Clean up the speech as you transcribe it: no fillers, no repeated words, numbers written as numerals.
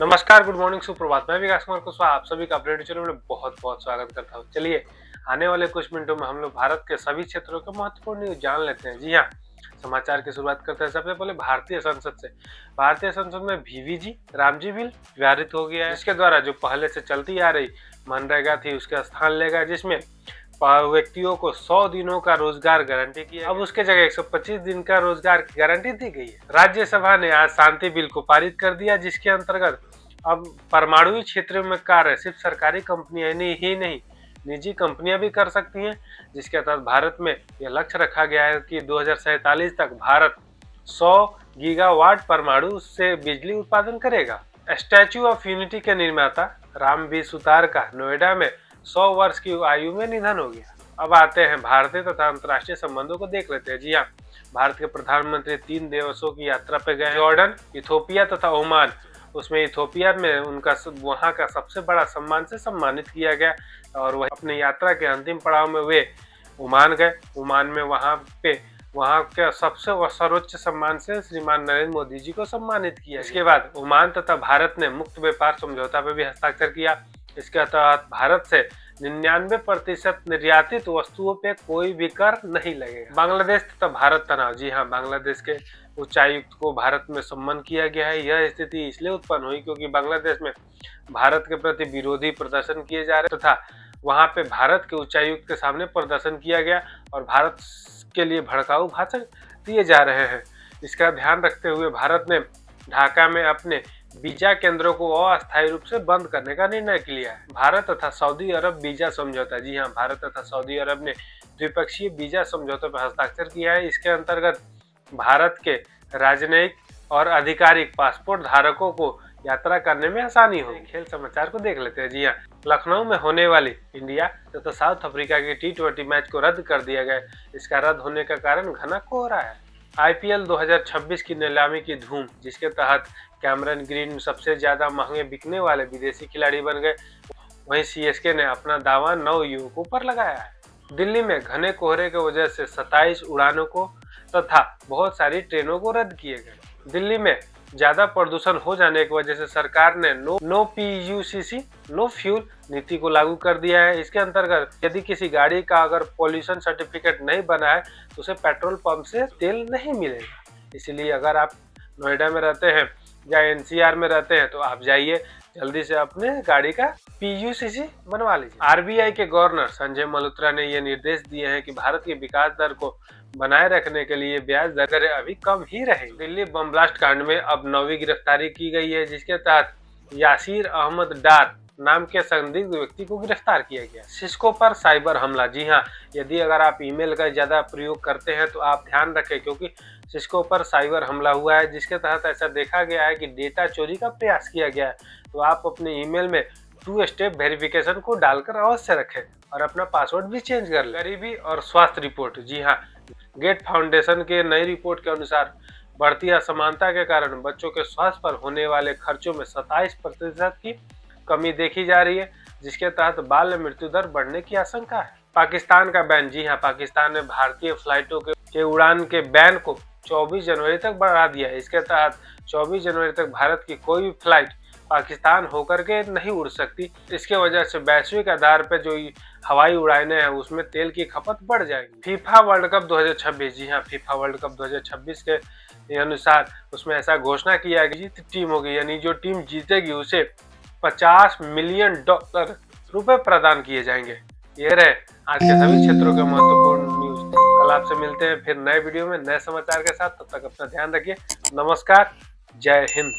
नमस्कार, good morning, सुप्रभात। मैं विकास कुमार कुशवाहा आप सभी का अपने चैनल में बहुत बहुत स्वागत करता हूं। चलिए आने वाले कुछ मिनटों में हम लोग भारत के सभी क्षेत्रों के महत्वपूर्ण न्यूज जान लेते हैं। जी हाँ, समाचार की शुरुआत करते हैं सबसे पहले भारतीय संसद से। भारतीय संसद में VVG रामजी बिल पारित हो गया है, जिसके द्वारा जो पहले से चलती आ रही मनरेगा थी उसका स्थान लेगा, जिसमें व्यक्तियों को 100 दिनों का रोजगार गारंटी किया। अब उसके जगह 125 दिन का रोजगार की गारंटी दी गई है। राज्यसभा ने आज शांति बिल को पारित कर दिया, जिसके अंतर्गत अब परमाणु क्षेत्र में कार्य सिर्फ सरकारी कंपनियां ही नहीं निजी कंपनियां भी कर सकती हैं, जिसके तहत भारत में यह लक्ष्य रखा गया है कि 2047 तक भारत 100 गीगावाट परमाणु से बिजली उत्पादन करेगा। स्टैच्यू ऑफ यूनिटी के निर्माता राम बी सुतार का नोएडा में 100 वर्ष की आयु में निधन हो गया। अब आते हैं भारतीय तथा अंतर्राष्ट्रीय संबंधों को देख लेते हैं। जी हाँ, भारत के प्रधानमंत्री 3 दिवसों की यात्रा पे गए। जॉर्डन, इथोपिया तथा ओमान। उसमें इथोपिया में उनका वहां का सबसे बड़ा सम्मान से सम्मानित किया गया और वह अपनी यात्रा के अंतिम पड़ाव में वे ओमान गए। ओमान में वहां के सबसे सर्वोच्च सम्मान से श्रीमान नरेंद्र मोदी जी को सम्मानित किया। इसके बाद ओमान तथा भारत ने मुक्त व्यापार समझौता पर भी हस्ताक्षर किया। इसके तहत भारत से 99% निर्यातित वस्तुओं पे कोई भी कर नहीं लगेगा। बांग्लादेश तथा भारत तनाव। जी हाँ, बांग्लादेश के उच्चायुक्त को भारत में सम्मान किया गया है। यह स्थिति इसलिए उत्पन्न हुई क्योंकि बांग्लादेश में भारत के प्रति विरोधी प्रदर्शन किए जा रहे तथा वहां पे भारत के उच्चायुक्त के सामने प्रदर्शन किया गया और भारत के लिए भड़काऊ भाषण दिए जा रहे हैं। इसका ध्यान रखते हुए भारत ने ढाका में अपने वीजा केंद्रों को अस्थायी रूप से बंद करने का निर्णय लिया है। भारत तथा सऊदी अरब वीजा समझौता। जी हाँ, भारत तथा सऊदी अरब ने द्विपक्षीय वीजा समझौते पर हस्ताक्षर किया है। इसके अंतर्गत भारत के राजनयिक और आधिकारिक पासपोर्ट धारकों को यात्रा करने में आसानी होगी। खेल समाचार को देख लेते हैं। जी हाँ, लखनऊ में होने वाली इंडिया तथा साउथ अफ्रीका के T20 मैच को रद्द कर दिया गया। इसका रद्द होने का कारण घना कोहरा है। IPL 2026 की नीलामी की धूम, जिसके तहत कैमरन ग्रीन सबसे ज्यादा महंगे बिकने वाले विदेशी खिलाड़ी बन गए। वहीं CSK ने अपना दावा 9 युवकों पर लगाया है। दिल्ली में घने कोहरे की वजह से 27 उड़ानों को तथा बहुत सारी ट्रेनों को रद्द किए गए। दिल्ली में ज्यादा प्रदूषण हो जाने की वजह से सरकार ने नो PUCC नो फ्यूल नीति को लागू कर दिया है। इसके अंतर्गत यदि किसी गाड़ी का अगर पॉल्यूशन सर्टिफिकेट नहीं बना है तो उसे पेट्रोल पंप से तेल नहीं मिलेगा। इसलिए अगर आप नोएडा में रहते हैं या NCR में रहते हैं तो आप जाइए जल्दी से अपने गाड़ी का PUCC बनवा लीजिए। RBI के गवर्नर संजय मल्होत्रा ने यह निर्देश दिए हैं कि भारत की विकास दर को बनाए रखने के लिए ब्याज दरें अभी कम ही रहेंगी। दिल्ली बम ब्लास्ट कांड में अब 9वीं गिरफ्तारी की गई है, जिसके तहत यासीर अहमद डार नाम के संदिग्ध व्यक्ति को गिरफ्तार किया गया। सिस्को पर साइबर हमला। जी हाँ, यदि अगर आप ईमेल का ज्यादा प्रयोग करते हैं तो आप ध्यान रखें, क्योंकि सिस्को पर साइबर हमला हुआ है, जिसके तहत ऐसा देखा गया है कि डेटा चोरी का प्रयास किया गया है। तो आप अपने ईमेल में 2 स्टेप वेरिफिकेशन को डालकर अवश्य रखें और अपना पासवर्ड भी चेंज कर लें। गरीबी और स्वास्थ्य रिपोर्ट। जी हाँ, गेट फाउंडेशन के नई रिपोर्ट के अनुसार बढ़ती असमानता के कारण बच्चों के स्वास्थ्य पर होने वाले खर्चों में 27% की कमी देखी जा रही है, जिसके तहत बाल मृत्यु दर बढ़ने की आशंका है। पाकिस्तान का बैन। जी हाँ, पाकिस्तान ने भारतीय फ्लाइटों के उड़ान के बैन को 24 जनवरी तक बढ़ा दिया है। इसके तहत 24 जनवरी तक भारत की कोई भी फ्लाइट पाकिस्तान होकर के नहीं उड़ सकती। इसके वजह से वैश्विक आधार पर जो हवाई उड़ानें हैं उसमें तेल की खपत बढ़ जाएगी। FIFA world cup 2026। जी हाँ, फीफा वर्ल्ड कप 2026 के अनुसार उसमें ऐसा घोषणा किया गया कि टीम होगी, यानी जो टीम जीतेगी उसे $50 मिलियन रुपए प्रदान किए जाएंगे। ये रहे आज के सभी क्षेत्रों के महत्वपूर्ण न्यूज। कल आपसे मिलते हैं फिर नए वीडियो में नए समाचार के साथ। तब तक अपना ध्यान रखिए। नमस्कार, जय हिंद।